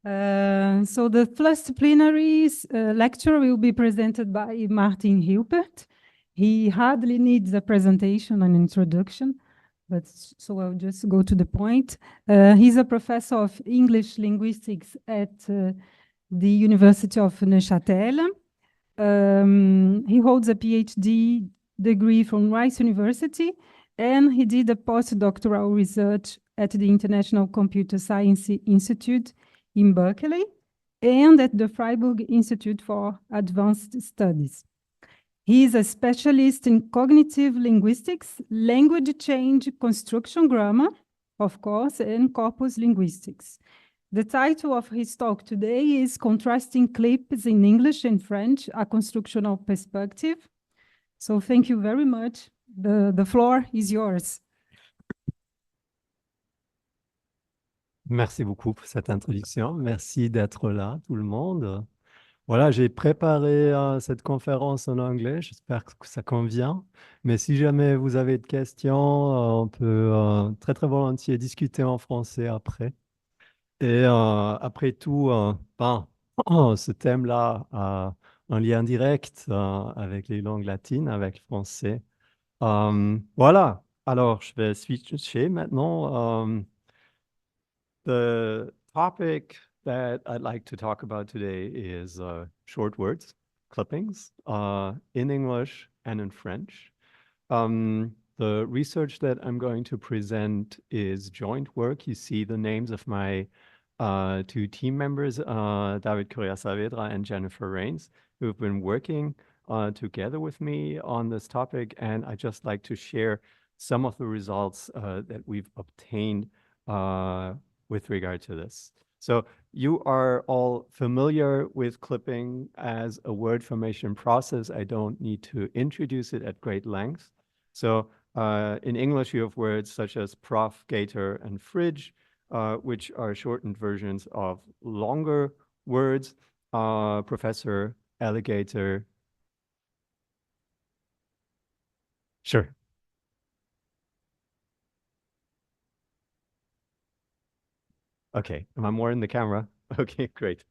So the first plenary lecture will be presented by Martin Hilpert. He hardly needs a presentation and introduction, but so I'll just go to the point. He's a professor of English linguistics at the University of Neuchâtel. He holds a PhD degree from Rice University, and he did a postdoctoral research at the International Computer Science Institute in Berkeley and at the Freiburg Institute for Advanced Studies. He is a specialist in cognitive linguistics, language change, construction grammar, of course, and corpus linguistics. The title of his talk today is Contrasting Clips in English and French, a Constructional Perspective. So thank you very much. The floor is yours. Merci beaucoup pour cette introduction. Merci d'être là, tout le monde. Voilà, j'ai préparé cette conférence en anglais. J'espère que ça convient. Mais si jamais vous avez de questions, on peut très, très volontiers discuter en français après. Et après tout, ce thème-là a un lien direct avec les langues latines, avec le français. Voilà, alors je vais switcher maintenant. The topic that I'd like to talk about today is short words, clippings, in English and in French. The research that I'm going to present is joint work. You see the names of my two team members, David Correa-Saavedra and Jennifer Rains, who have been working together with me on this topic. And I'd just like to share some of the results that we've obtained with regard to this. So you are all familiar with clipping as a word formation process. I don't need to introduce it at great length. So in English, you have words such as prof, gator, and fridge, which are shortened versions of longer words, professor, alligator. Sure. Okay, am I more in the camera? Okay, great.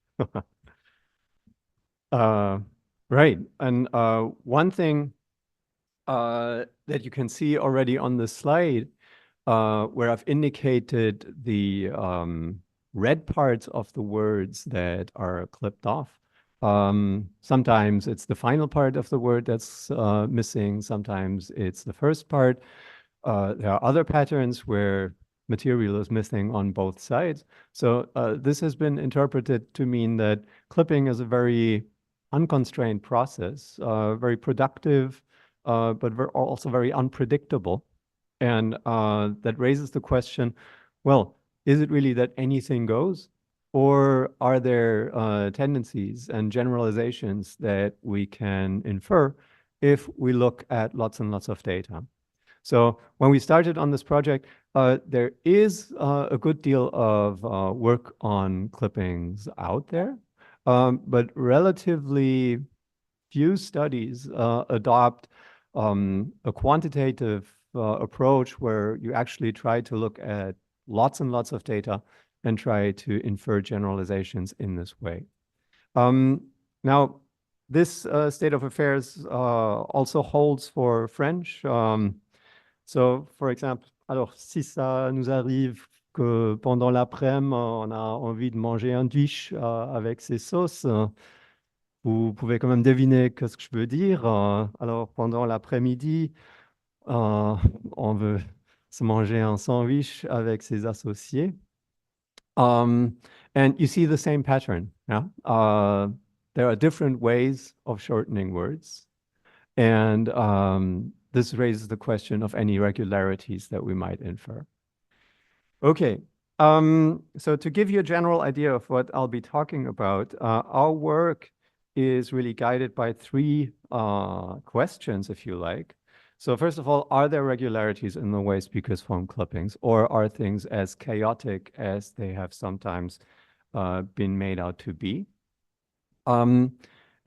Right, and one thing that you can see already on the slide, where I've indicated the red parts of the words that are clipped off. Sometimes it's the final part of the word that's missing. Sometimes it's the first part. There are other patterns where material is missing on both sides. So this has been interpreted to mean that clipping is a very unconstrained process, very productive, but also very unpredictable. And that raises the question, well, is it really that anything goes? Or are there tendencies and generalizations that we can infer if we look at lots and lots of data? So when we started on this project, there is a good deal of work on clippings out there, but relatively few studies adopt a quantitative approach where you actually try to look at lots and lots of data and try to infer generalizations in this way. Now, this state of affairs also holds for French. So, for example, alors si ça nous arrive que pendant l'après-midi, on a envie de manger un dish avec ses sauces, vous pouvez quand même deviner ce que je veux dire. Alors, pendant l'après-midi, on veut se manger un sandwich avec ses associés. And you see the same pattern. Yeah? There are different ways of shortening words. And this raises the question of any irregularities that we might infer. Okay, so to give you a general idea of what I'll be talking about, our work is really guided by three questions, if you like. So first of all, are there regularities in the way speakers form clippings, or are things as chaotic as they have sometimes been made out to be?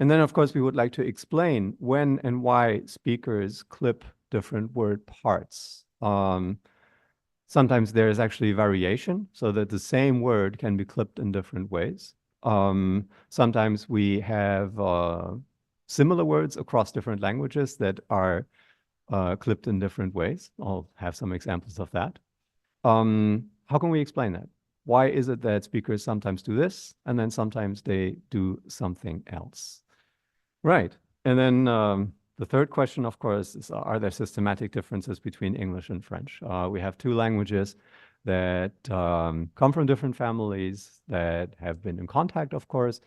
And then, of course, we would like to explain when and why speakers clip different word parts. Sometimes there is actually variation, so that the same word can be clipped in different ways. Sometimes we have similar words across different languages that are clipped in different ways. I'll have some examples of that. How can we explain that? Why is it that speakers sometimes do this and then sometimes they do something else? Right. And then the third question, of course, is are there systematic differences between English and French? We have two languages that come from different families that have been in contact, of course,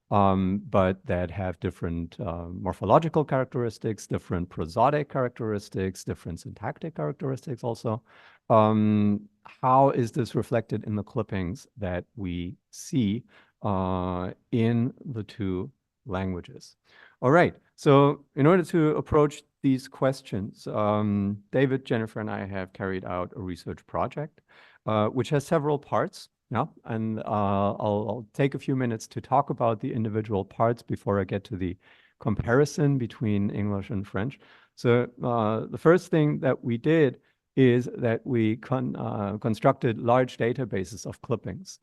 but that have different morphological characteristics, different prosodic characteristics, different syntactic characteristics also. How is this reflected in the clippings that we see in the two languages? All right, so in order to approach these questions, David, Jennifer, and I have carried out a research project, which has several parts. Yeah, and I'll take a few minutes to talk about the individual parts before I get to the comparison between English and French. So the first thing that we did is that we constructed large databases of clippings.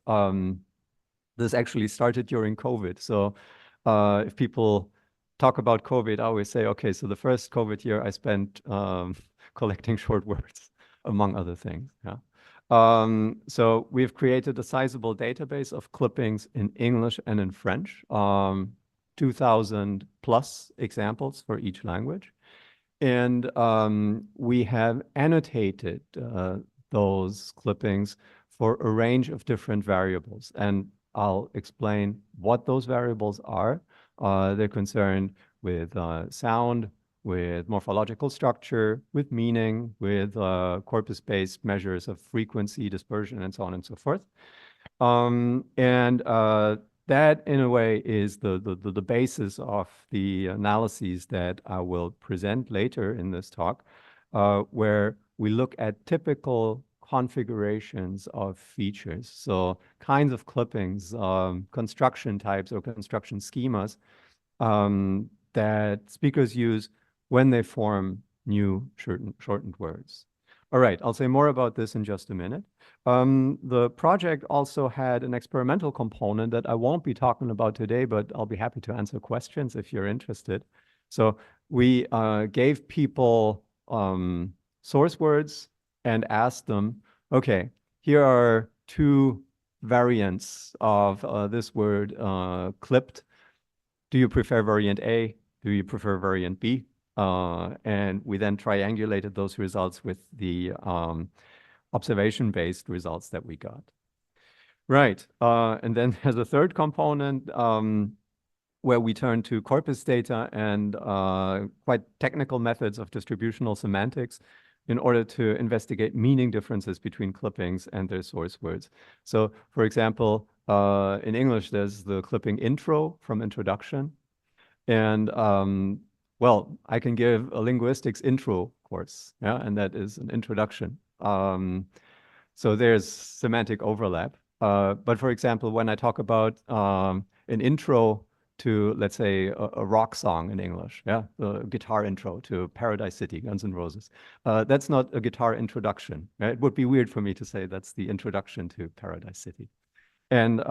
This actually started during COVID. So if people talk about COVID, I always say, okay, so the first COVID year I spent collecting short words, among other things. Yeah. So we've created a sizable database of clippings in English and in French, 2,000 plus examples for each language. And we have annotated those clippings for a range of different variables. And I'll explain what those variables are. They're concerned with sound, with morphological structure, with meaning, with corpus-based measures of frequency, dispersion, and so on and so forth. That, in a way, is the basis of the analyses that I will present later in this talk, where we look at typical configurations of features. So kinds of clippings, construction types or construction schemas that speakers use when they form new shortened words. All right, I'll say more about this in just a minute. The project also had an experimental component that I won't be talking about today, but I'll be happy to answer questions if you're interested. So we gave people source words and asked them, okay, here are two variants of this word clipped. Do you prefer variant A? Do you prefer variant B? And we then triangulated those results with the observation-based results that we got. Right, and then there's a third component where we turn to corpus data and quite technical methods of distributional semantics in order to investigate meaning differences between clippings and their source words. So, for example, in English, there's the clipping intro from introduction. And well, I can give a linguistics intro course, yeah, and that is an introduction. So there's semantic overlap. But for example, when I talk about an intro to, let's say, a rock song in English, yeah, the guitar intro to Paradise City, Guns N' Roses, that's not a guitar introduction. Right? It would be weird for me to say that's the introduction to Paradise City. And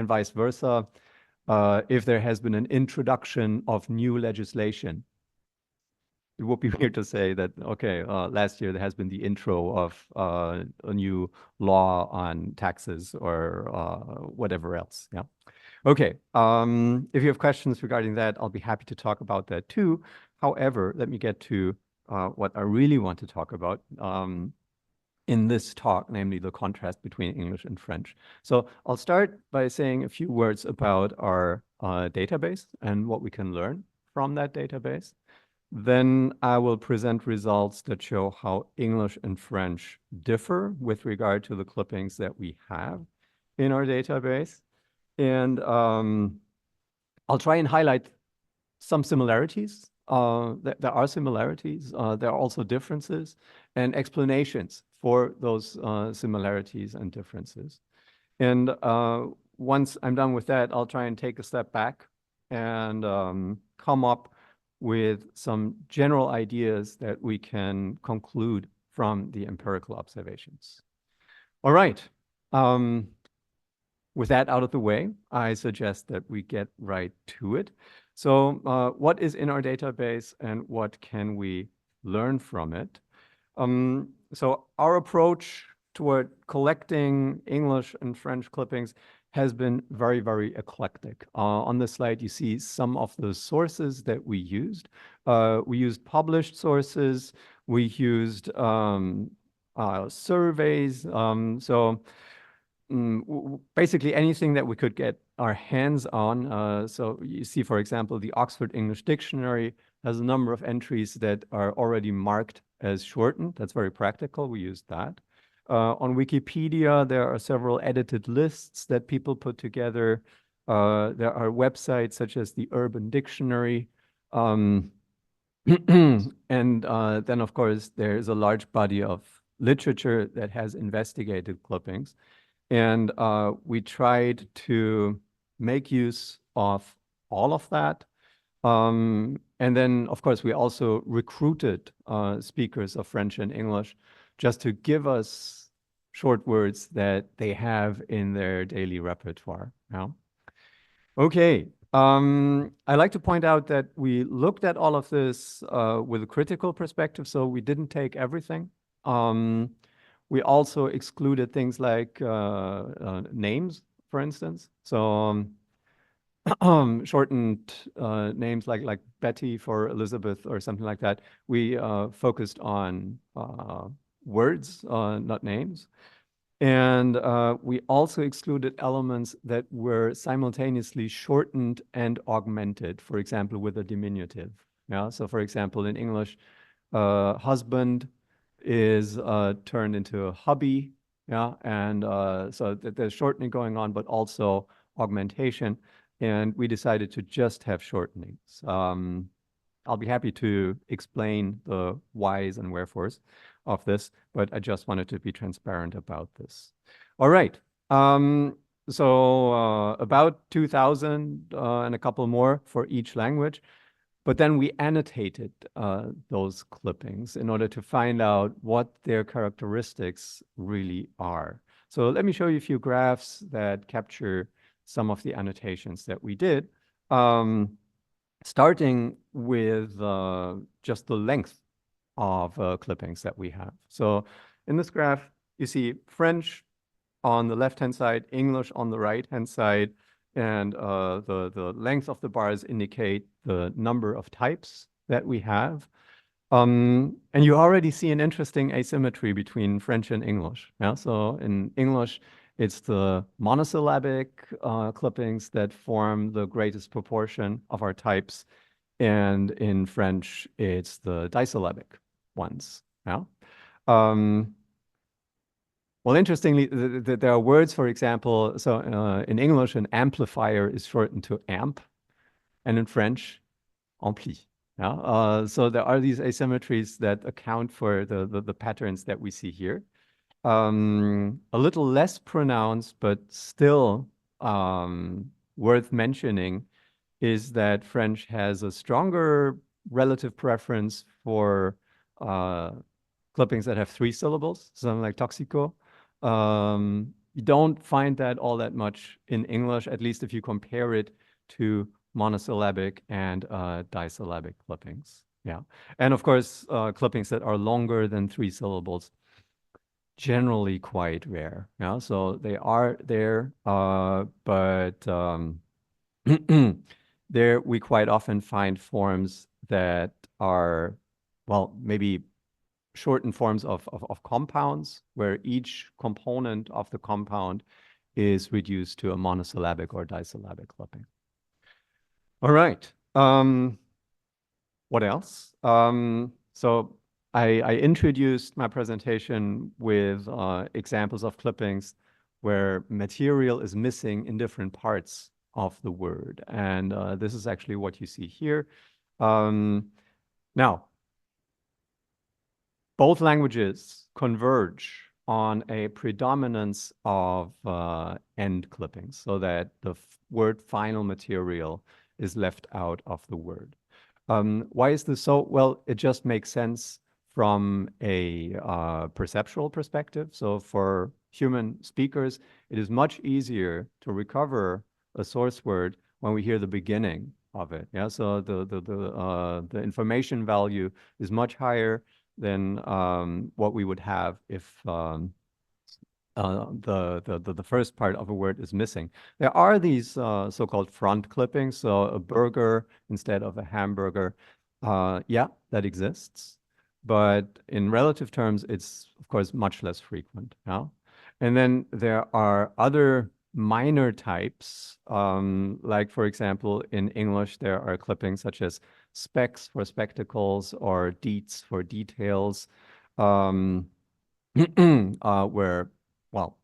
vice versa. If there has been an introduction of new legislation, it would be weird to say that, okay, last year there has been the intro of a new law on taxes or whatever else. Yeah. Okay. If you have questions regarding that, I'll be happy to talk about that too. However, let me get to what I really want to talk about in this talk, namely the contrast between English and French. So I'll start by saying a few words about our database and what we can learn from that database. Then I will present results that show how English and French differ with regard to the clippings that we have in our database. And I'll try and highlight some similarities. There are similarities. There are also differences and explanations for those similarities and differences. And once I'm done with that, I'll try and take a step back and come up with some general ideas that we can conclude from the empirical observations. All right. With that out of the way, I suggest that we get right to it. So what is in our database and what can we learn from it? So our approach toward collecting English and French clippings has been very, very eclectic. On this slide, you see some of the sources that we used. We used published sources. We used surveys. Basically anything that we could get our hands on. So you see, for example, the Oxford English Dictionary has a number of entries that are already marked as shortened. That's very practical. We used that. On Wikipedia, there are several edited lists that people put together. There are websites such as the Urban Dictionary. And then, of course, there's a large body of literature that has investigated clippings. And we tried to make use of all of that. And then, of course, we also recruited speakers of French and English just to give us short words that they have in their daily repertoire. Yeah. Okay. I like to point out that we looked at all of this with a critical perspective, so we didn't take everything. We also excluded things like names, for instance. So shortened names like Betty for Elizabeth or something like that. We focused on words, not names. And we also excluded elements that were simultaneously shortened and augmented, for example, with a diminutive. Yeah. So for example, in English, husband is turned into a hubby. Yeah. And so there's shortening going on, but also augmentation. And we decided to just have shortenings. I'll be happy to explain the whys and wherefores of this, but I just wanted to be transparent about this. All right. So about 2,000 and a couple more for each language. But then we annotated those clippings in order to find out what their characteristics really are. So let me show you a few graphs that capture some of the annotations that we did, starting with just the length of clippings that we have. So in this graph, you see French on the left-hand side, English on the right-hand side, and the length of the bars indicate the number of types that we have. And you already see an interesting asymmetry between French and English. Yeah? So in English, it's the monosyllabic clippings that form the greatest proportion of our types. And in French, it's the disyllabic ones. Yeah? Well, interestingly, there are words, for example, so in English, an amplifier is shortened to amp, and in French, ampli. Yeah? So there are these asymmetries that account for the patterns that we see here. A little less pronounced, but still worth mentioning, is that French has a stronger relative preference for clippings that have 3 syllables, something like toxico. You don't find that all that much in English, at least if you compare it to monosyllabic and disyllabic clippings. Yeah. And of course, clippings that are longer than 3 syllables, generally quite rare. Yeah. So they are there, but there we quite often find forms that are, well, maybe shortened forms of compounds, where each component of the compound is reduced to a monosyllabic or disyllabic clipping. All right. What else? So I introduced my presentation with examples of clippings where material is missing in different parts of the word. And this is actually what you see here. Now, both languages converge on a predominance of end clippings, so that the word final material is left out of the word. Why is this so? Well, it just makes sense from a perceptual perspective. So for human speakers, it is much easier to recover a source word when we hear the beginning of it. Yeah, so the information value is much higher than what we would have if the first part of a word is missing. There are these so-called front clippings, so a burger instead of a hamburger. Yeah, that exists, but in relative terms, it's of course much less frequent. Yeah, and then there are other minor types, like for example, in English, there are clippings such as specs for spectacles or deets for details, where, well,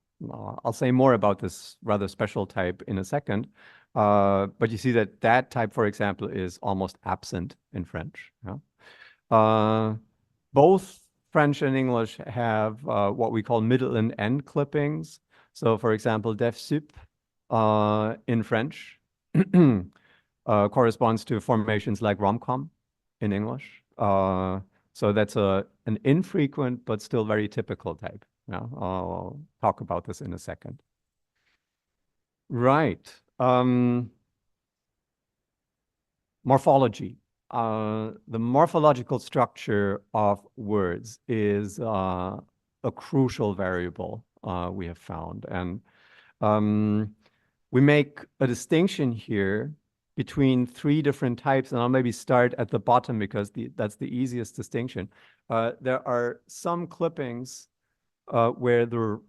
I'll say more about this rather special type in a second. But you see that that type, for example, is almost absent in French. Yeah? Both French and English have what we call middle and end clippings. So, for example, def sup in French corresponds to formations like rom-com in English. So that's an infrequent but still very typical type. Yeah, I'll talk about this in a second. Right. Morphology. The morphological structure of words is a crucial variable we have found. And we make a distinction here between three different types, and I'll maybe start at the bottom because that's the easiest distinction. There are some clippings where the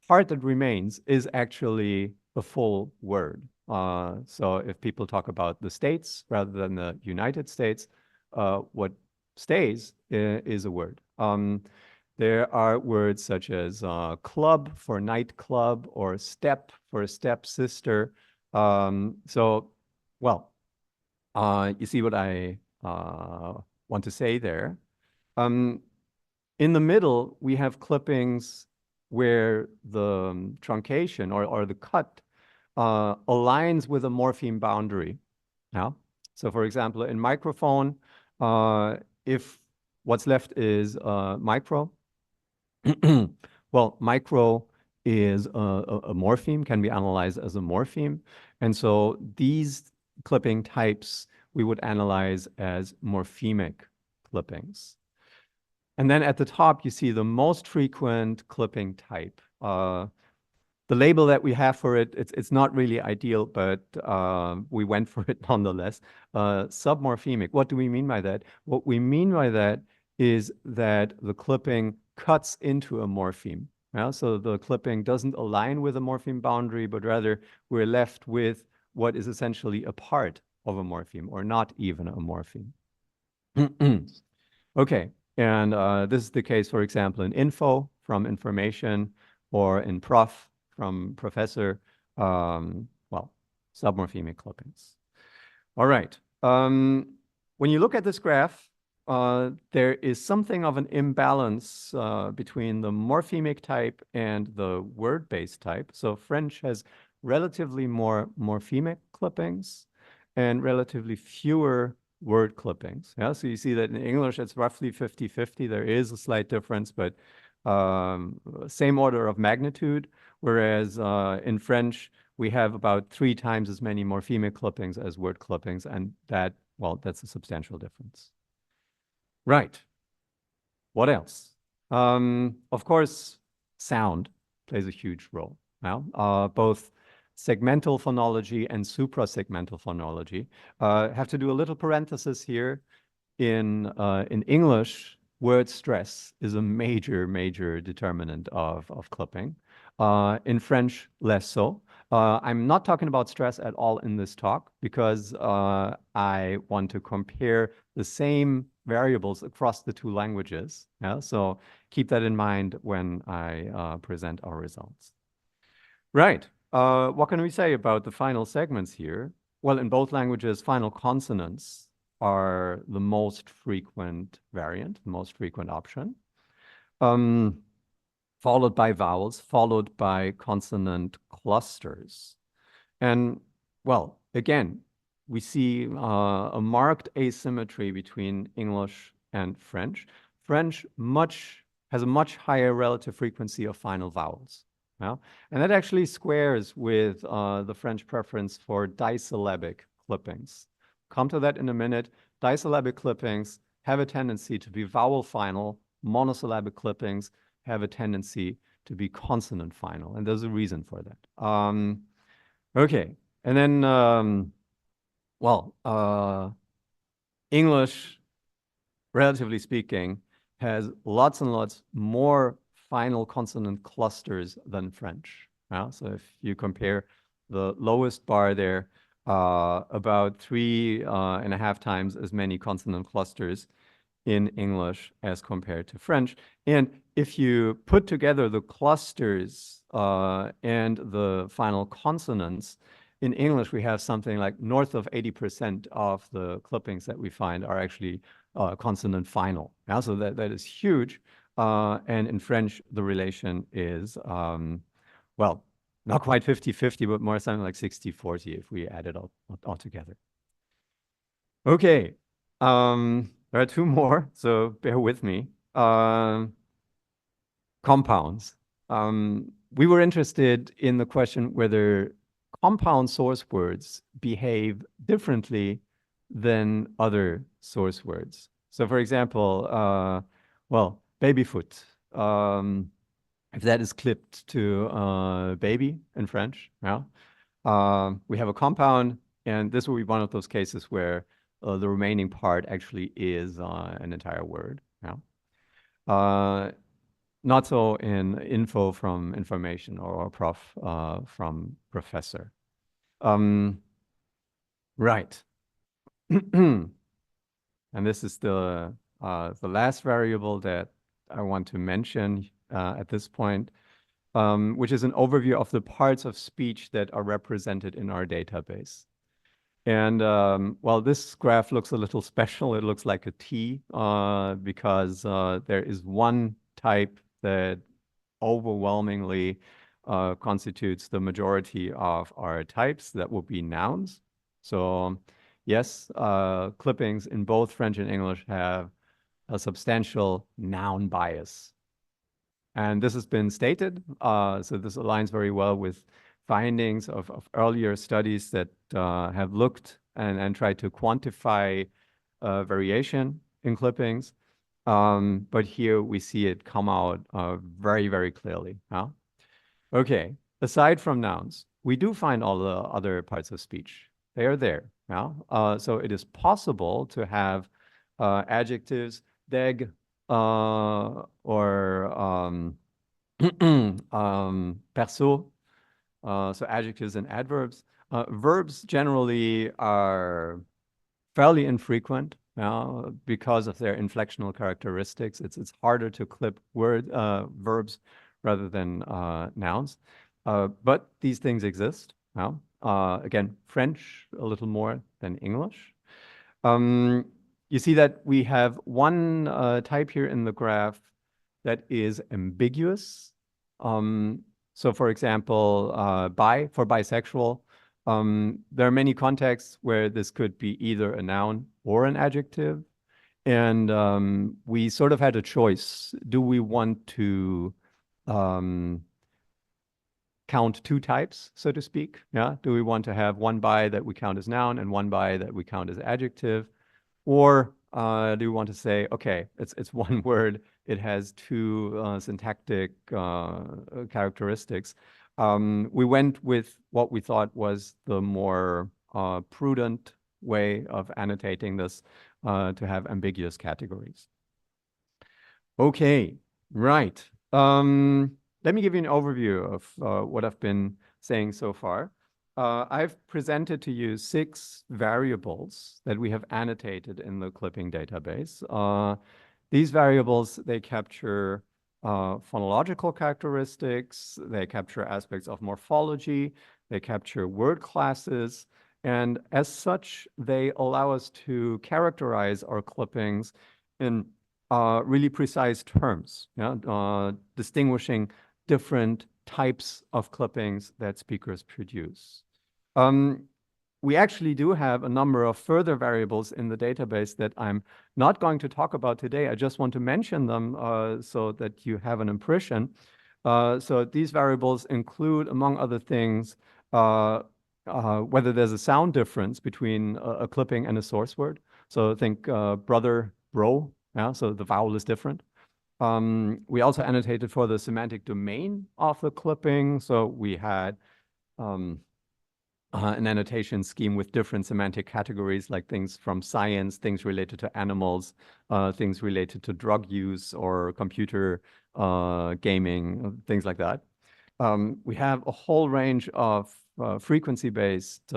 part that remains is actually a full word. So if people talk about the States rather than the United States, what stays is a word. There are words such as club for nightclub or step for stepsister. So, well, you see what I want to say there. In the middle, we have clippings where the truncation or the cut aligns with a morpheme boundary. Yeah. So, for example, in microphone, if what's left is micro, well, micro is a morpheme, can be analyzed as a morpheme. And so these clipping types we would analyze as morphemic clippings. And then at the top, you see the most frequent clipping type. The label that we have for it, it's not really ideal, but we went for it nonetheless. Submorphemic. What do we mean by that? What we mean by that is that the clipping cuts into a morpheme. Yeah? So the clipping doesn't align with a morpheme boundary, but rather we're left with what is essentially a part of a morpheme, or not even a morpheme. Okay, and this is the case, for example, in info from information, or in prof from professor, well, submorphemic clippings. All right. When you look at this graph, there is something of an imbalance between the morphemic type and the word-based type. So French has relatively more morphemic clippings and relatively fewer word clippings. Yeah, so you see that in English, it's roughly 50-50. There is a slight difference, but same order of magnitude. Whereas in French, we have about 3 times as many morphemic clippings as word clippings. And that, well, that's a substantial difference. Right. What else? Of course, sound plays a huge role. Now, both segmental phonology and suprasegmental phonology. Have to do a little parenthesis here. In English, word stress is a major determinant of clipping. In French, less so. I'm not talking about stress at all in this talk because I want to compare the same variables across the 2 languages. Yeah? So keep that in mind when I present our results. Right. What can we say about the final segments here? Well, in both languages, final consonants are the most frequent variant, the most frequent option, followed by vowels, followed by consonant clusters. And, well, again, we see a marked asymmetry between English and French. French has a much higher relative frequency of final vowels. Yeah? And that actually squares with the French preference for disyllabic clippings. Come to that in a minute. Disyllabic clippings have a tendency to be vowel final. Monosyllabic clippings have a tendency to be consonant final. And there's a reason for that. Okay. And then, English, relatively speaking, has lots and lots more final consonant clusters than French. Yeah? So if you compare the lowest bar there, about 3.5 times as many consonant clusters in English as compared to French. And if you put together the clusters and the final consonants, in English, we have something like north of 80% of the clippings that we find are actually consonant final. Yeah, so that is huge. And in French, the relation is, well, not quite 50-50, but more something like 60-40 if we add it all together. Okay, there are two more, so bear with me. Compounds. We were interested in the question whether compound source words behave differently than other source words. So for example, well, babyfoot. If that is clipped to baby in French, yeah, we have a compound, and this will be one of those cases where the remaining part actually is an entire word. Yeah. Not so in info from information or prof from professor. Right. And this is the last variable that I want to mention at this point, which is an overview of the parts of speech that are represented in our database. And well, this graph looks a little special. It looks like a T because there is one type that overwhelmingly constitutes the majority of our types. That will be nouns. So yes, clippings in both French and English have a substantial noun bias. And this has been stated, so this aligns very well with findings of earlier studies that have looked and tried to quantify variation in clippings. But here we see it come out very, very clearly. Huh? Okay, aside from nouns, we do find all the other parts of speech. They are there. Yeah? So it is possible to have adjectives, deg, or perso, so adjectives and adverbs. Verbs generally are fairly infrequent because of their inflectional characteristics. It's harder to clip verbs rather than nouns. But these things exist. Again, French a little more than English. You see that we have one type here in the graph that is ambiguous. So for example, for bisexual, there are many contexts where this could be either a noun or an adjective. And we sort of had a choice. Do we want to count two types, so to speak? Yeah. Do we want to have one bi that we count as noun and one bi that we count as adjective? Or do we want to say, okay, it's one word, it has two syntactic characteristics. We went with what we thought was the more prudent way of annotating this to have ambiguous categories. Okay, right. Let me give you an overview of what I've been saying so far. I've presented to you 6 variables that we have annotated in the clipping database. These variables, they capture phonological characteristics, they capture aspects of morphology, they capture word classes, and as such, they allow us to characterize our clippings in really precise terms, distinguishing different types of clippings that speakers produce. we actually do have a number of further variables in the database that I'm not going to talk about today. I just want to mention them so that you have an impression. So these variables include, among other things, whether there's a sound difference between a clipping and a source word. So think brother, bro, yeah, so the vowel is different. We also annotated for the semantic domain of the clipping. So we had an annotation scheme with different semantic categories, like things from science, things related to animals, things related to drug use or computer gaming, things like that. We have a whole range of frequency-based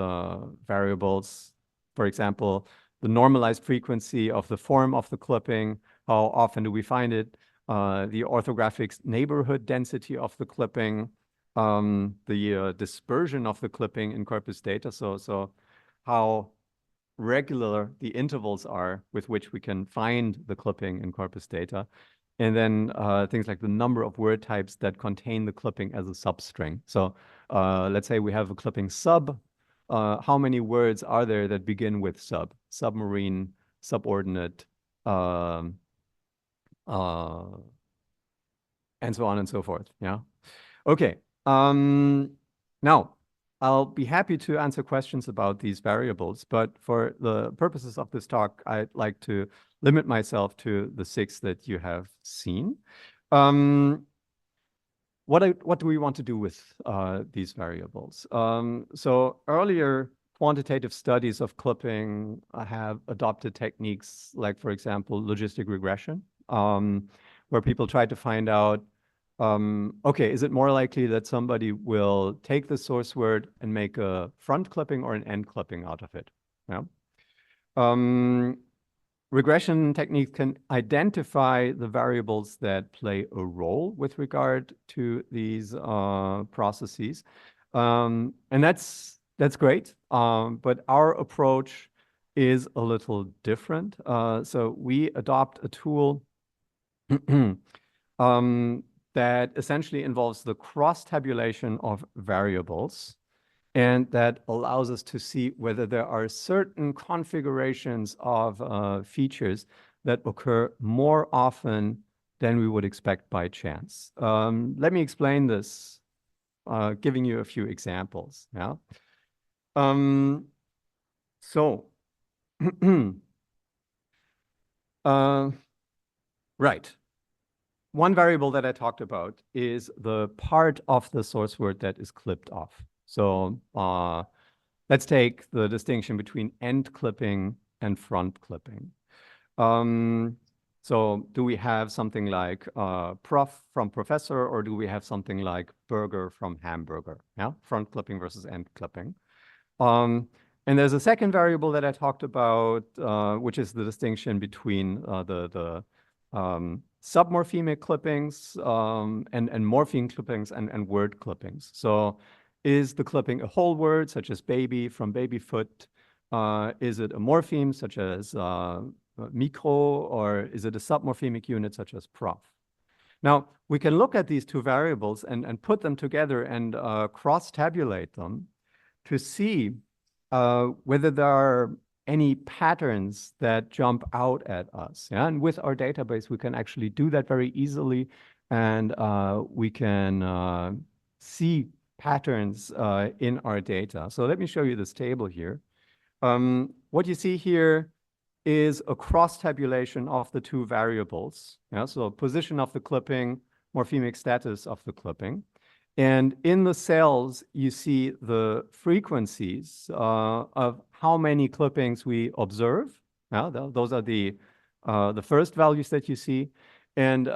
variables. For example, the normalized frequency of the form of the clipping, how often do we find it, the orthographic neighborhood density of the clipping, the dispersion of the clipping in corpus data, so how regular the intervals are with which we can find the clipping in corpus data, and then things like the number of word types that contain the clipping as a substring. So let's say we have a clipping sub. How many words are there that begin with sub? Submarine, subordinate, and so on and so forth, yeah? Okay. Now, I'll be happy to answer questions about these variables, but for the purposes of this talk, I'd like to limit myself to the 6 that you have seen. What do we want to do with these variables? So earlier quantitative studies of clipping have adopted techniques like, for example, logistic regression, where people try to find out, okay, is it more likely that somebody will take the source word and make a front clipping or an end clipping out of it? Yeah. Regression techniques can identify the variables that play a role with regard to these processes. And that's great, but our approach is a little different. So we adopt a tool that essentially involves the cross-tabulation of variables, and that allows us to see whether there are certain configurations of features that occur more often than we would expect by chance. Let me explain this, giving you a few examples. Yeah. Right. One variable that I talked about is the part of the source word that is clipped off. So let's take the distinction between end clipping and front clipping. So do we have something like prof from professor, or do we have something like burger from hamburger? Yeah, front clipping versus end clipping. And there's a second variable that I talked about, which is the distinction between the submorphemic clippings and morpheme clippings and word clippings. So is the clipping a whole word, such as baby from baby foot? Is it a morpheme, such as micro, or is it a submorphemic unit, such as prof? Now, we can look at these two variables and put them together and cross-tabulate them to see whether there are any patterns that jump out at us. Yeah? And with our database, we can actually do that very easily, and we can see patterns in our data. So let me show you this table here. What you see here is a cross-tabulation of the two variables. Yeah? So position of the clipping, morphemic status of the clipping. And in the cells, you see the frequencies of how many clippings we observe. Yeah, those are the first values that you see. And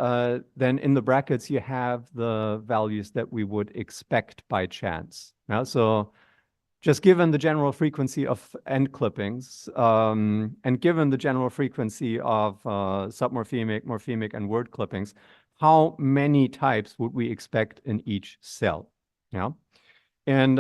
then in the brackets, you have the values that we would expect by chance. Yeah, so just given the general frequency of end clippings, and given the general frequency of submorphemic, morphemic, and word clippings, how many types would we expect in each cell? Yeah. And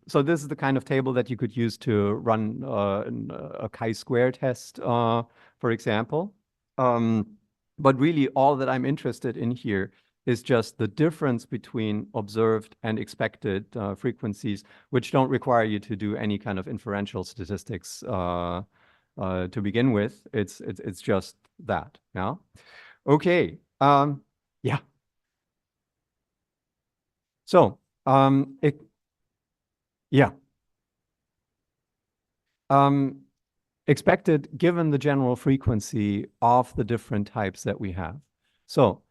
so this is the kind of table that you could use to run a chi-square test, for example. But really, all that I'm interested in here is just the difference between observed and expected frequencies, which don't require you to do any kind of inferential statistics to begin with. It's just that. Yeah. Okay. Yeah. So yeah. Expected given the general frequency of the different types that we have. So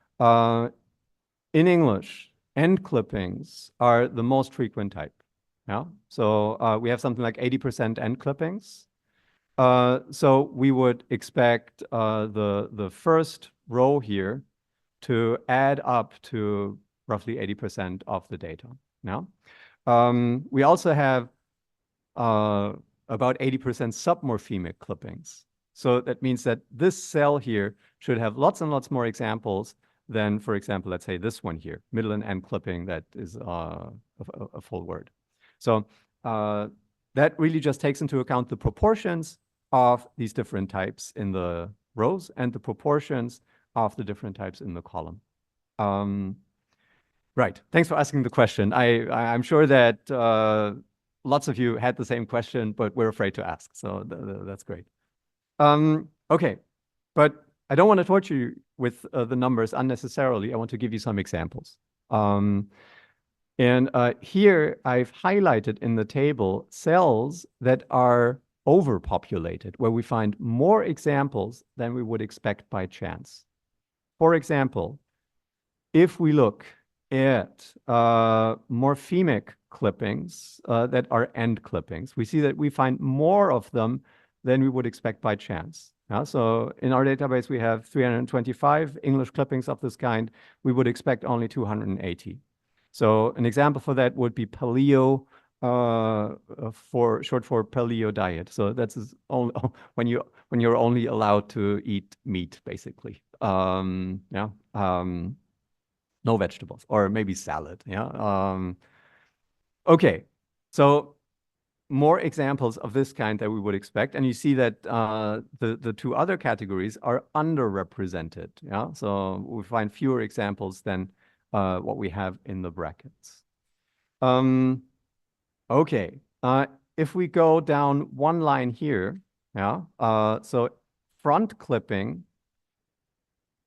in English, end clippings are the most frequent type. Yeah. So we have something like 80% end clippings. So we would expect the first row here to add up to roughly 80% of the data. Now, we also have about 80% submorphemic clippings. So that means that this cell here should have lots and lots more examples than, for example, let's say this one here, middle and end clipping, that is a full word. So that really just takes into account the proportions of these different types in the rows and the proportions of the different types in the column. Right. Thanks for asking the question. I'm sure that lots of you had the same question, but we're afraid to ask. So that's great. Okay. But I don't want to torture you with the numbers unnecessarily. I want to give you some examples. And here I've highlighted in the table cells that are overpopulated, where we find more examples than we would expect by chance. For example, if we look at morphemic clippings that are end clippings, we see that we find more of them than we would expect by chance. So in our database, we have 325 English clippings of this kind. We would expect only 280. So an example for that would be paleo, short for paleo diet. So that's only when you're only allowed to eat meat, basically. Yeah. No vegetables, or maybe salad. Yeah. Okay. So more examples of this kind that we would expect, and you see that the two other categories are underrepresented. Yeah. So we find fewer examples than what we have in the brackets. Okay. If we go down one line here, yeah. So front clipping.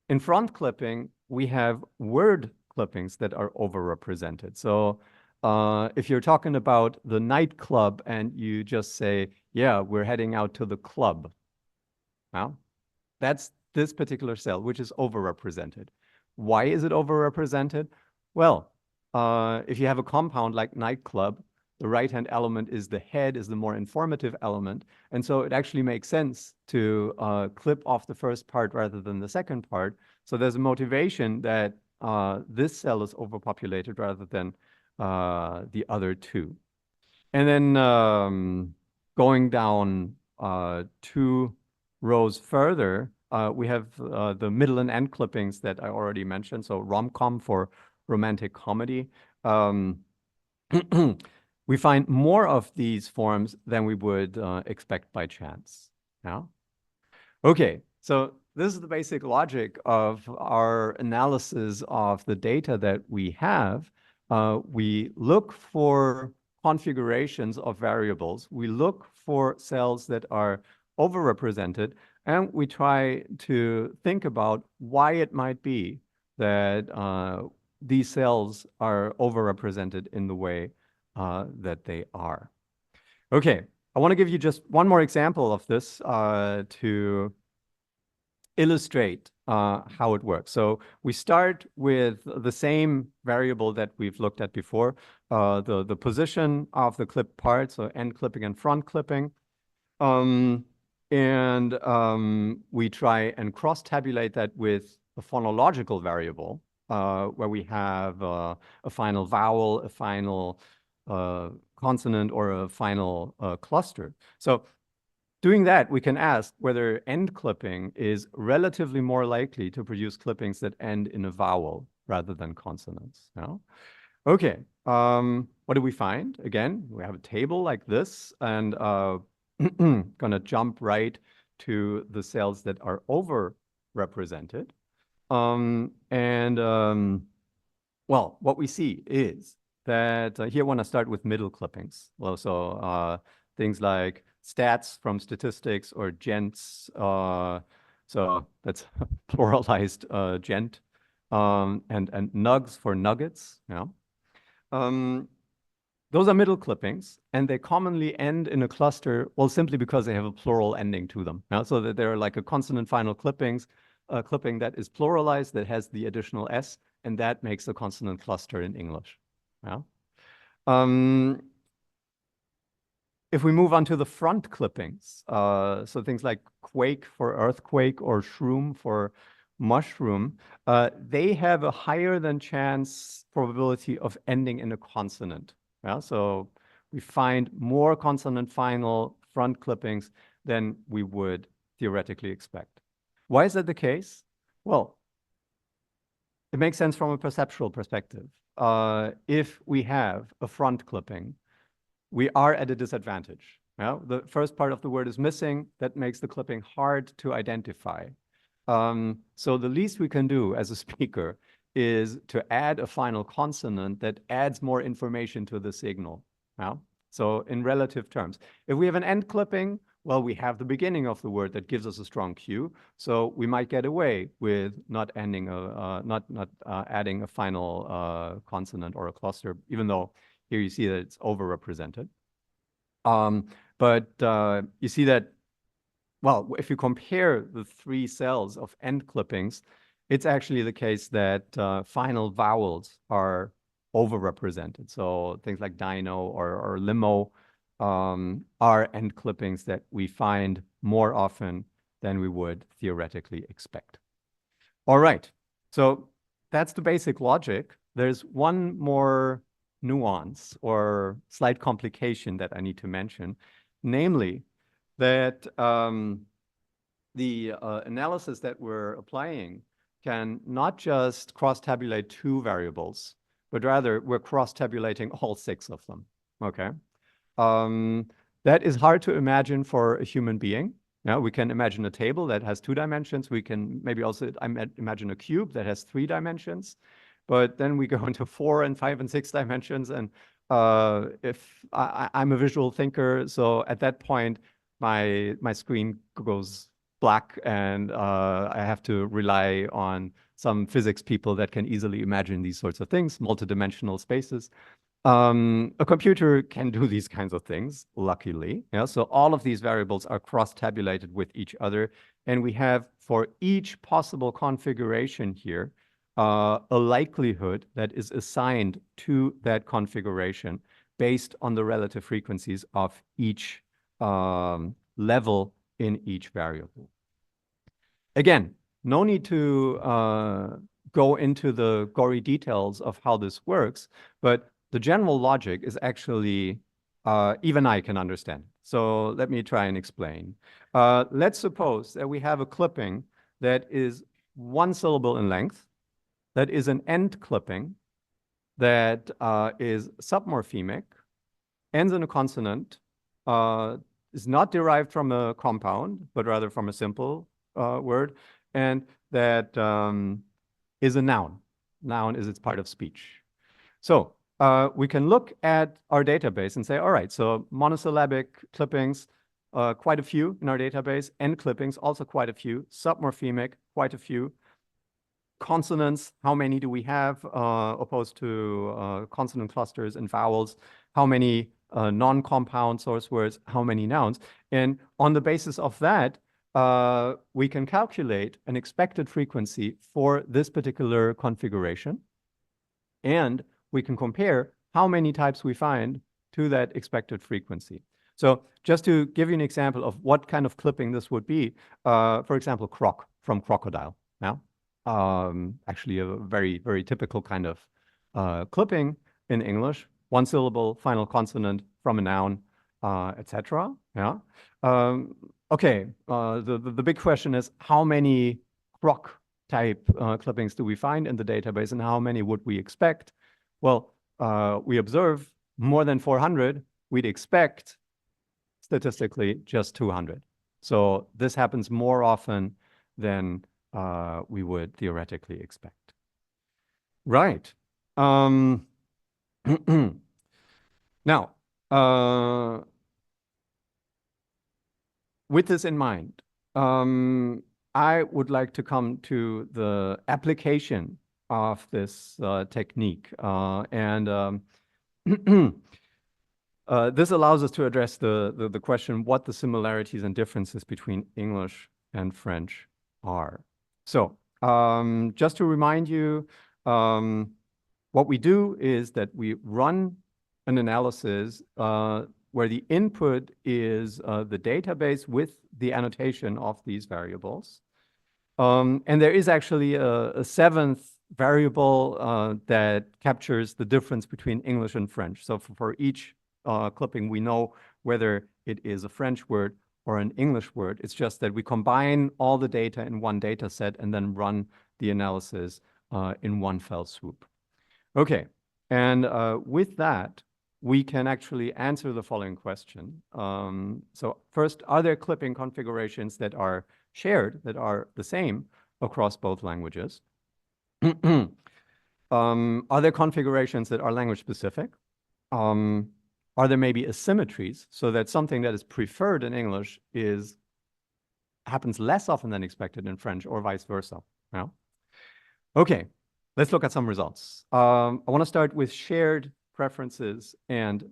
In front clipping, we have word clippings that are overrepresented. So if you're talking about the nightclub and you just say, yeah, we're heading out to the club. Now, that's this particular cell, which is overrepresented. Why is it overrepresented? Well, if you have a compound like nightclub, the right-hand element is the head, is the more informative element. And so it actually makes sense to clip off the first part rather than the second part. So there's a motivation that this cell is overpopulated rather than the other two. And then going down 2 rows further, we have the middle and end clippings that I already mentioned. So rom-com for romantic comedy. We find more of these forms than we would expect by chance. Yeah? Okay, so this is the basic logic of our analysis of the data that we have. We look for configurations of variables. We look for cells that are overrepresented, and we try to think about why it might be that these cells are overrepresented in the way that they are. Okay, I want to give you just one more example of this to illustrate how it works. So we start with the same variable that we've looked at before, the position of the clipped part, so end clipping and front clipping. And we try and cross-tabulate that with a phonological variable where we have a final vowel, a final consonant, or a final cluster. So doing that, we can ask whether end clipping is relatively more likely to produce clippings that end in a vowel rather than consonants. No? Okay, what do we find? Again, we have a table like this, and gonna jump right to the cells that are overrepresented. well, what we see is that here I want to start with middle clippings. Well, so things like stats from statistics or gents. So that's pluralized gent, and nugs for nuggets. Yeah. Those are middle clippings, and they commonly end in a cluster, well, simply because they have a plural ending to them. Yeah? So that they're like a consonant final clipping that is pluralized, that has the additional S, and that makes a consonant cluster in English. Yeah? If we move on to the front clippings, so things like quake for earthquake or shroom for mushroom, they have a higher than chance probability of ending in a consonant. Yeah? So we find more consonant final front clippings than we would theoretically expect. Why is that the case? Well, it makes sense from a perceptual perspective. If we have a front clipping, we are at a disadvantage. Yeah? The first part of the word is missing. That makes the clipping hard to identify. So the least we can do as a speaker is to add a final consonant that adds more information to the signal. Yeah? So in relative terms, if we have an end clipping, well, we have the beginning of the word that gives us a strong cue. So we might get away with not ending adding a final consonant or a cluster, even though here you see that it's overrepresented. But you see that, well, if you compare the three cells of end clippings, it's actually the case that final vowels are overrepresented. So things like dino or limo are end clippings that we find more often than we would theoretically expect. All right, so that's the basic logic. There's one more nuance or slight complication that I need to mention, namely that the analysis that we're applying can not just cross-tabulate two variables, but rather we're cross-tabulating all six of them, okay? That is hard to imagine for a human being. Yeah, we can imagine a table that has 2 dimensions. We can maybe also imagine a cube that has 3 dimensions. But then we go into 4 and 5 and 6 dimensions. And if I'm a visual thinker, so at that point, my screen goes black, and I have to rely on some physics people that can easily imagine these sorts of things, multidimensional spaces. A computer can do these kinds of things, luckily. Yeah? So all of these variables are cross-tabulated with each other. And we have, for each possible configuration here, a likelihood that is assigned to that configuration based on the relative frequencies of each level in each variable. Again, no need to go into the gory details of how this works, but the general logic is actually, even I can understand. So let me try and explain. Let's suppose that we have a clipping that is 1 syllable in length, that is an end clipping, that is submorphemic, ends in a consonant, is not derived from a compound, but rather from a simple word, and that is a noun. Noun is its part of speech. So we can look at our database and say, all right, so monosyllabic clippings, quite a few in our database, end clippings, also quite a few, submorphemic, quite a few. Consonants, how many do we have, opposed to consonant clusters and vowels? How many non-compound source words? How many nouns? And on the basis of that, we can calculate an expected frequency for this particular configuration. And we can compare how many types we find to that expected frequency. So just to give you an example of what kind of clipping this would be, for example, croc from crocodile. Now, actually a very, very typical kind of clipping in English, 1 syllable, final consonant from a noun, etc. Yeah. Okay. The big question is, how many croc type clippings do we find in the database, and how many would we expect? Well, we observe more than 400. We'd expect statistically just 200. So this happens more often than we would theoretically expect. Right. Now, with this in mind, I would like to come to the application of this technique. This allows us to address the question what the similarities and differences between English and French are. So just to remind you, what we do is that we run an analysis where the input is the database with the annotation of these variables. And there is actually a seventh variable that captures the difference between English and French. So for each clipping, we know whether it is a French word or an English word. It's just that we combine all the data in one data set and then run the analysis in one fell swoop. Okay, and with that, we can actually answer the following question. So first, are there clipping configurations that are shared, that are the same across both languages? Are there configurations that are language specific? Are there maybe asymmetries so that something that is preferred in English happens less often than expected in French or vice versa? Yeah. Okay, let's look at some results. I want to start with shared preferences and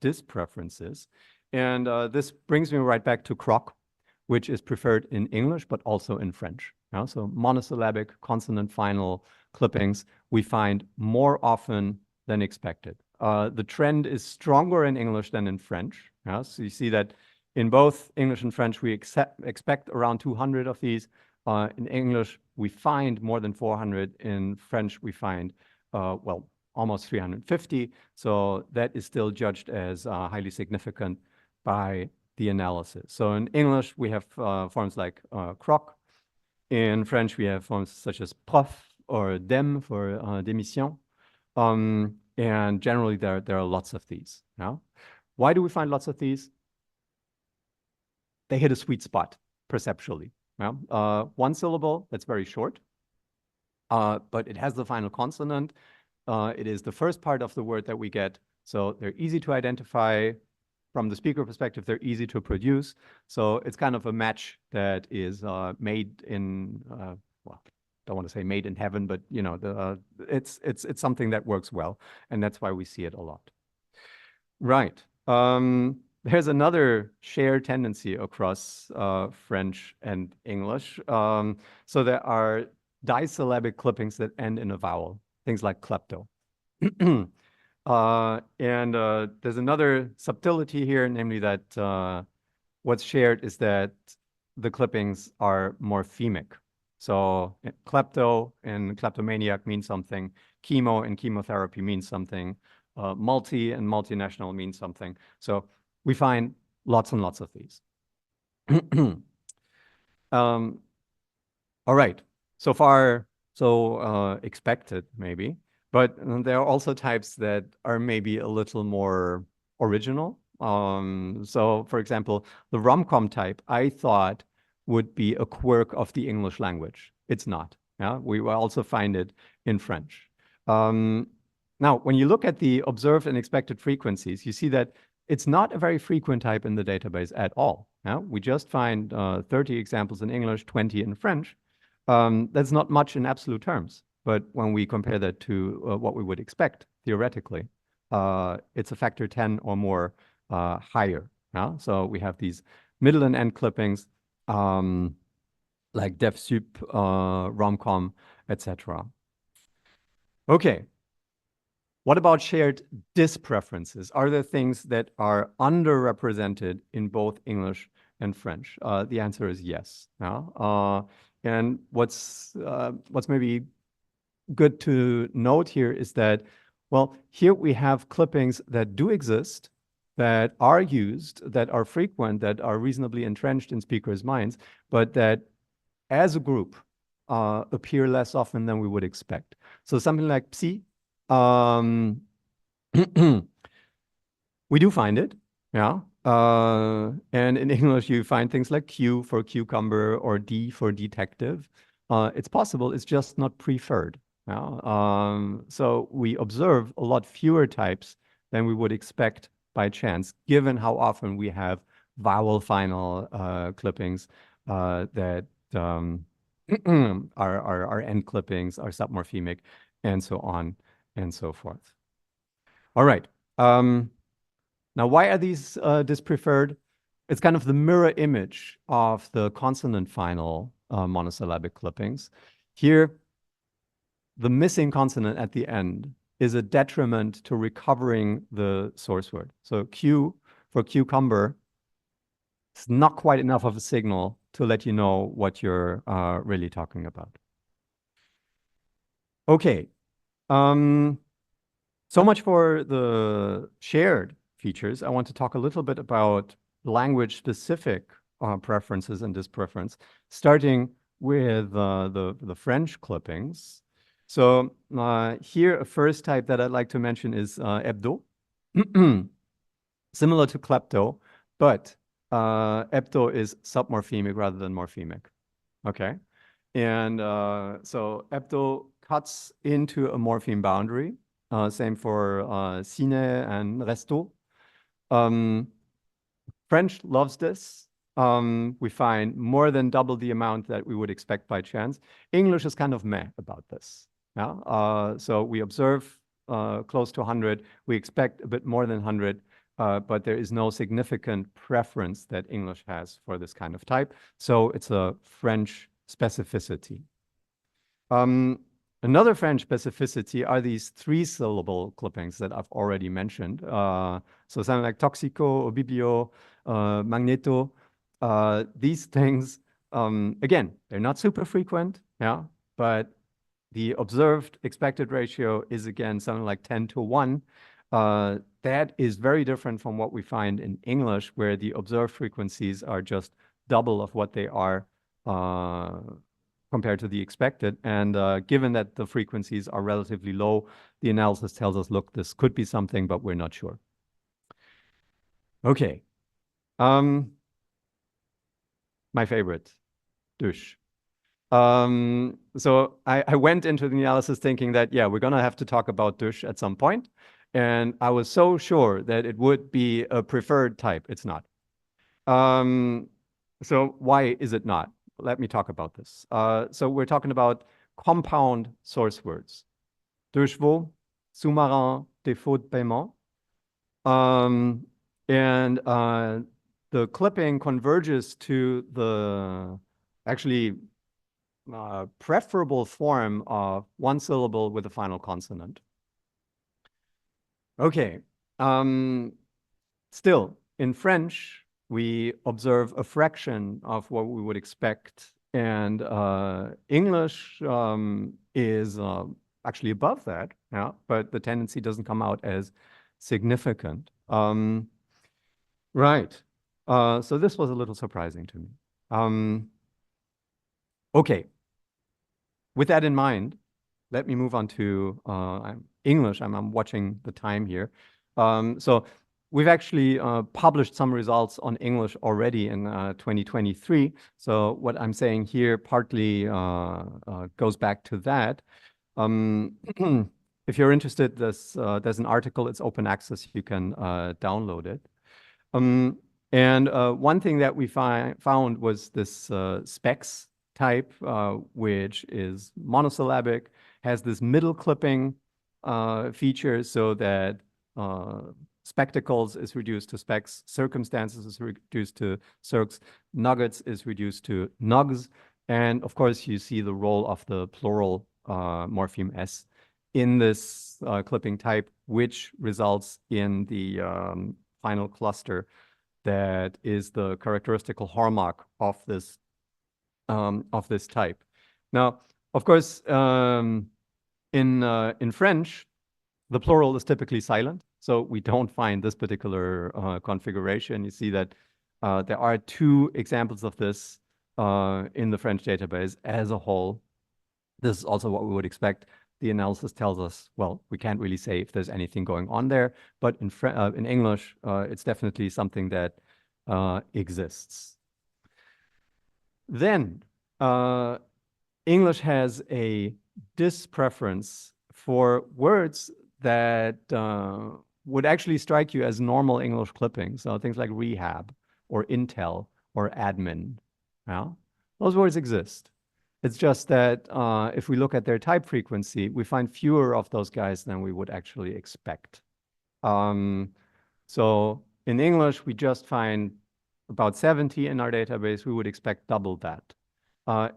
dispreferences. And this brings me right back to croc, which is preferred in English, but also in French. Yeah? So monosyllabic consonant final clippings we find more often than expected. The trend is stronger in English than in French. Yeah? So you see that in both English and French, we expect around 200 of these. In English, we find more than 400. In French, we find, well, almost 350. So that is still judged as highly significant by the analysis. So in English, we have forms like croc. In French, we have forms such as prof or dem for démission. And generally, there are lots of these. Yeah? Why do we find lots of these? They hit a sweet spot perceptually. Yeah? One syllable, that's very short, but it has the final consonant. It is the first part of the word that we get. So they're easy to identify. From the speaker perspective, they're easy to produce. So it's kind of a match that is made in, well, don't want to say made in heaven, but you know, it's something that works well. And that's why we see it a lot. Right. There's another shared tendency across French and English. So there are disyllabic clippings that end in a vowel, things like klepto. And there's another subtlety here, namely that what's shared is that the clippings are morphemic. So klepto and kleptomaniac means something, chemo and chemotherapy means something, multi and multinational means something. So we find lots and lots of these. All right, so far, so expected maybe. But there are also types that are maybe a little more original. So, for example, the rom-com type, I thought would be a quirk of the English language. It's not. Yeah? We will also find it in French. Now, when you look at the observed and expected frequencies, you see that it's not a very frequent type in the database at all. Yeah? We just find 30 examples in English, 20 in French. That's not much in absolute terms. But when we compare that to what we would expect, theoretically, it's a factor 10 or more higher. Yeah? So we have these middle and end clippings, like Def Sup, rom-com, etc. Okay. What about shared dispreferences? Are there things that are underrepresented in both English and French? The answer is yes. Yeah? And what's maybe good to note here is that, well, here we have clippings that do exist, that are used, that are frequent, that are reasonably entrenched in speakers' minds, but that as a group appear less often than we would expect. So something like psi, we do find it, yeah. And in English, you find things like Q for cucumber or D for detective. It's possible, it's just not preferred. So we observe a lot fewer types than we would expect by chance, given how often we have vowel final clippings that are end clippings, are submorphemic, and so on and so forth. All right. Now, why are these dispreferred? It's kind of the mirror image of the consonant final monosyllabic clippings. Here, the missing consonant at the end is a detriment to recovering the source word. So Q for cucumber is not quite enough of a signal to let you know what you're really talking about. Okay. So much for the shared features. I want to talk a little bit about language-specific preferences and dispreference, starting with the French clippings. So here, a first type that I'd like to mention is hebdo, similar to klepto, but hebdo is submorphemic rather than morphemic. Okay, and so hebdo cuts into a morpheme boundary. Same for cine and resto. French loves this. We find more than double the amount that we would expect by chance. English is kind of meh about this. Yeah? So we observe close to 100. We expect a bit more than 100, but there is no significant preference that English has for this kind of type. So it's a French specificity. Another French specificity are these 3-syllable clippings that I've already mentioned. So something like toxico, obibio, magneto. These things, again, they're not super frequent, yeah, but the observed expected ratio is, again, something like 10 to 1. That is very different from what we find in English, where the observed frequencies are just double of what they are compared to the expected. And given that the frequencies are relatively low, the analysis tells us, look, this could be something, but we're not sure. Okay. My favorite, douche. So I went into the analysis thinking that, yeah, we're going to have to talk about douche at some point. And I was so sure that it would be a preferred type. It's not. So why is it not? Let me talk about this. So we're talking about compound source words. Deux chevaux, sous-marin, défaut de paiement. And the clipping converges to the actually preferable form of one syllable with a final consonant. Okay. Still, in French, we observe a fraction of what we would expect. And English is actually above that, yeah, but the tendency doesn't come out as significant. Right. So this was a little surprising to me. Okay. With that in mind, let me move on to English. I'm watching the time here. So we've actually published some results on English already in 2023. So what I'm saying here partly goes back to that. If you're interested, there's an article. It's open access. You can download it. And one thing that we found was this specs type, which is monosyllabic, has this middle clipping feature so that spectacles is reduced to specs, circumstances is reduced to circs, nuggets is reduced to nugs, and of course you see the role of the plural morpheme S in this clipping type, which results in the final cluster that is the characteristical hallmark of this type. Now, of course, in French, the plural is typically silent, so we don't find this particular configuration. You see that there are 2 examples of this in the French database as a whole. This is also what we would expect. The analysis tells us, well, we can't really say if there's anything going on there, but in English, it's definitely something that exists. Then, English has a dispreference for words that would actually strike you as normal English clippings. So things like rehab or intel or admin. Yeah? Those words exist. It's just that if we look at their type frequency, we find fewer of those guys than we would actually expect. So in English, we just find about 70 in our database. We would expect double that.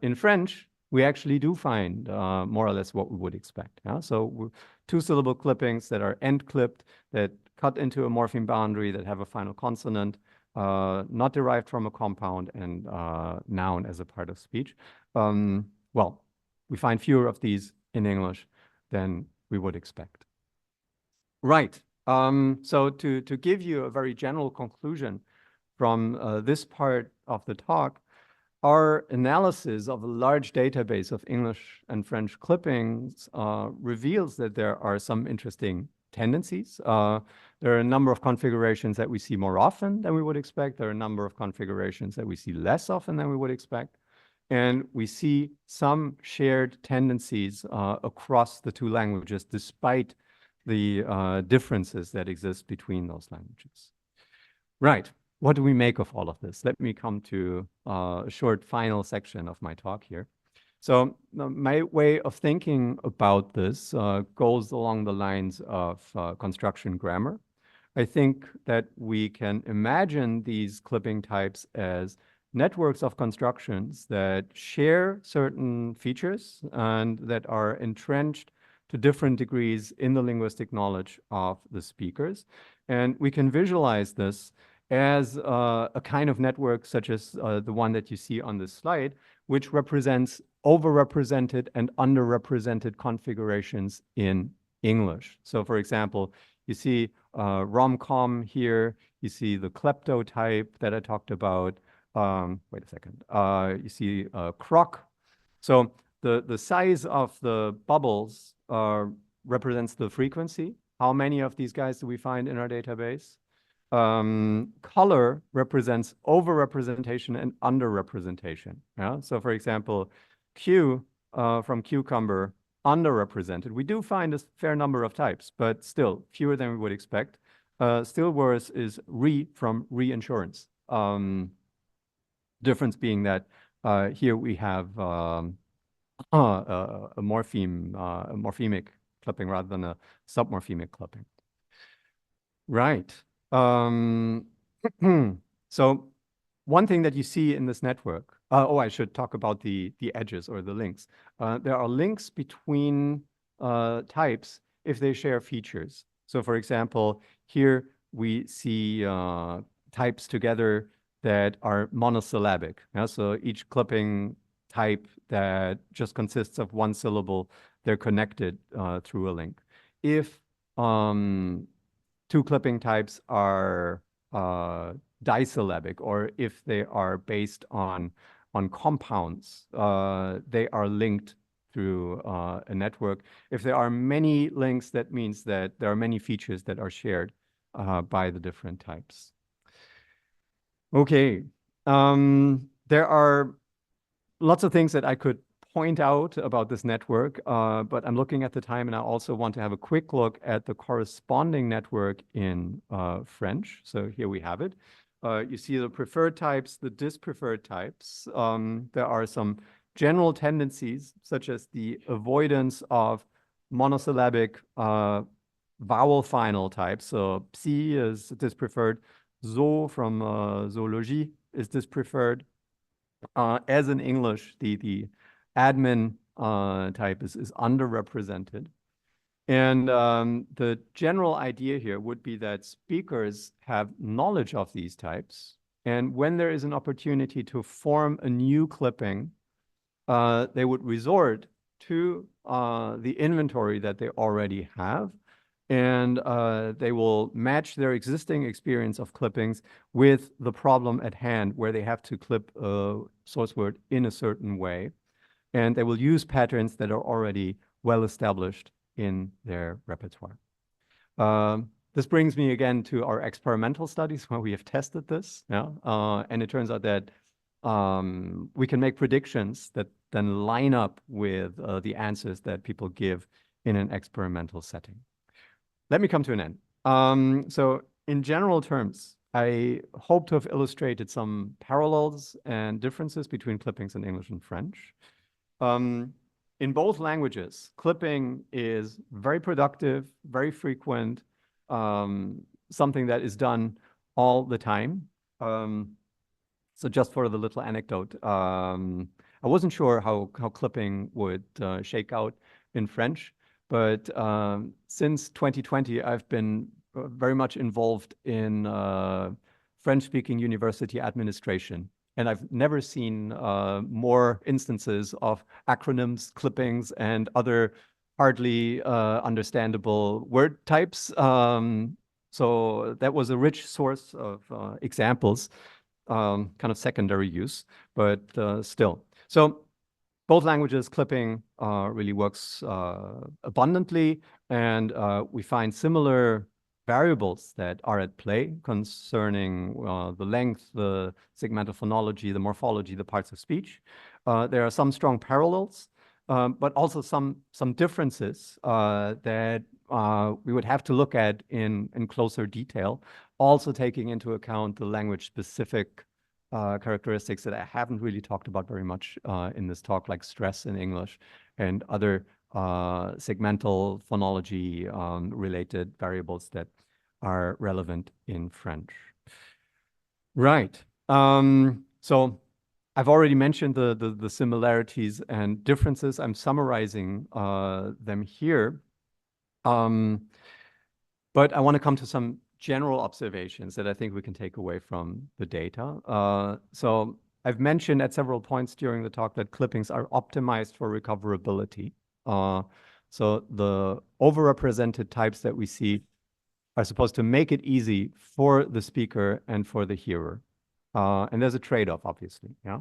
In French, we actually do find more or less what we would expect. Yeah? So two-syllable clippings that are end-clipped, that cut into a morpheme boundary, that have a final consonant, not derived from a compound, and noun as a part of speech. Well, we find fewer of these in English than we would expect. Right. So to give you a very general conclusion from this part of the talk, our analysis of a large database of English and French clippings reveals that there are some interesting tendencies. There are a number of configurations that we see more often than we would expect. There are a number of configurations that we see less often than we would expect. And we see some shared tendencies across the two languages, despite the differences that exist between those languages. Right. What do we make of all of this? Let me come to a short final section of my talk here. So my way of thinking about this goes along the lines of construction grammar. I think that we can imagine these clipping types as networks of constructions that share certain features and that are entrenched to different degrees in the linguistic knowledge of the speakers. And we can visualize this as a kind of network such as the one that you see on this slide, which represents overrepresented and underrepresented configurations in English. So for example, you see rom-com here, you see the klepto type that I talked about. Wait a second. You see croc. So the size of the bubbles represents the frequency. How many of these guys do we find in our database? Color represents overrepresentation and underrepresentation. Yeah? So for example, Q from cucumber, underrepresented. We do find a fair number of types, but still fewer than we would expect. Still worse is re from reinsurance. Difference being that here we have a morphemic clipping rather than a submorphemic clipping. Right. So one thing that you see in this network, I should talk about the edges or the links. There are links between types if they share features. So for example, here we see types together that are monosyllabic. Yeah? So each clipping type that just consists of one syllable, they're connected through a link. If two clipping types are disyllabic, or if they are based on compounds, they are linked through a network. If there are many links, that means that there are many features that are shared by the different types. Okay, there are lots of things that I could point out about this network, but I'm looking at the time and I also want to have a quick look at the corresponding network in French. So here we have it. You see the preferred types, the dispreferred types. There are some general tendencies, such as the avoidance of monosyllabic vowel final types. So psy is dispreferred. Zo from zoology is dispreferred. As in English, the admin type is underrepresented. And the general idea here would be that speakers have knowledge of these types. And when there is an opportunity to form a new clipping, they would resort to the inventory that they already have. And they will match their existing experience of clippings with the problem at hand, where they have to clip a source word in a certain way. And they will use patterns that are already well established in their repertoire. This brings me again to our experimental studies where we have tested this. Yeah? And it turns out that we can make predictions that then line up with the answers that people give in an experimental setting. Let me come to an end. So in general terms, I hope to have illustrated some parallels and differences between clippings in English and French. In both languages, clipping is very productive, very frequent, something that is done all the time. So just for the little anecdote, I wasn't sure how clipping would shake out in French, but since 2020, I've been very much involved in French-speaking university administration. And I've never seen more instances of acronyms, clippings, and other hardly understandable word types. So that was a rich source of examples, kind of secondary use, but still. So both languages, clipping really works abundantly, and we find similar variables that are at play concerning the length, the segmental phonology, the morphology, the parts of speech. There are some strong parallels, but also some differences that we would have to look at in closer detail, also taking into account the language-specific characteristics that I haven't really talked about very much in this talk, like stress in English and other segmental phonology related variables that are relevant in French. Right. So I've already mentioned the similarities and differences. I'm summarizing them here. But I want to come to some general observations that I think we can take away from the data. So I've mentioned at several points during the talk that clippings are optimized for recoverability. So the overrepresented types that we see are supposed to make it easy for the speaker and for the hearer. And there's a trade-off, obviously. Yeah.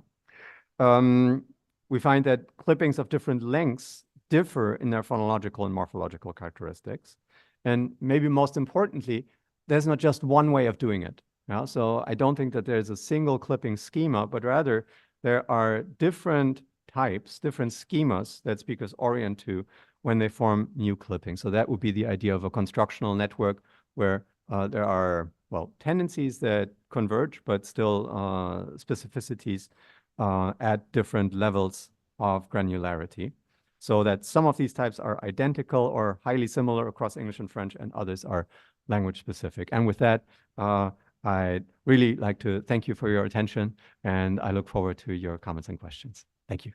We find that clippings of different lengths differ in their phonological and morphological characteristics. And maybe most importantly, there's not just one way of doing it. Yeah? So I don't think that there's a single clipping schema, but rather there are different types, different schemas that speakers orient to when they form new clippings. So that would be the idea of a constructional network where there are, well, tendencies that converge, but still specificities at different levels of granularity. So that some of these types are identical or highly similar across English and French, and others are language specific. And with that, I'd really like to thank you for your attention, and I look forward to your comments and questions. Thank you.